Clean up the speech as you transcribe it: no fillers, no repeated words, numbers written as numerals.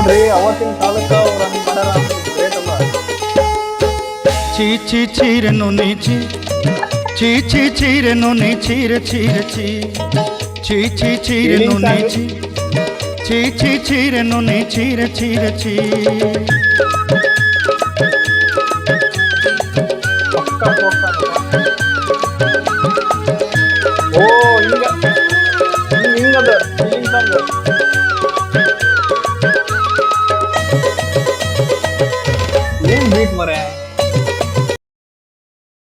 ಅಂದ್ರೆ ಅವತ್ತಿನ ಕಾಲಕ್ಕೆ ಅವ್ರು ಹಂಗೆ ಮಾಡ್ಯಾರ ಅಂತ ಗ್ರೇಟ್ ಅಲ್ಲ. ಚೀ ಚೀ ಚೀರೆನು ನೀ ಚೀ ಚೀ ಚೀ ಚೀರೆನು ನೀ ಚೀರ ಚೀರ ಚೀ ಚೀ ಚೀ ಚೀರೆನು ನೀ ಚೀ ಚೀ ಚೀ ಚೀರೆನು ನೀ ಚೀರ ಚೀರ ಚೀ. ಪಕ್ಕ ಪಕ್ಕ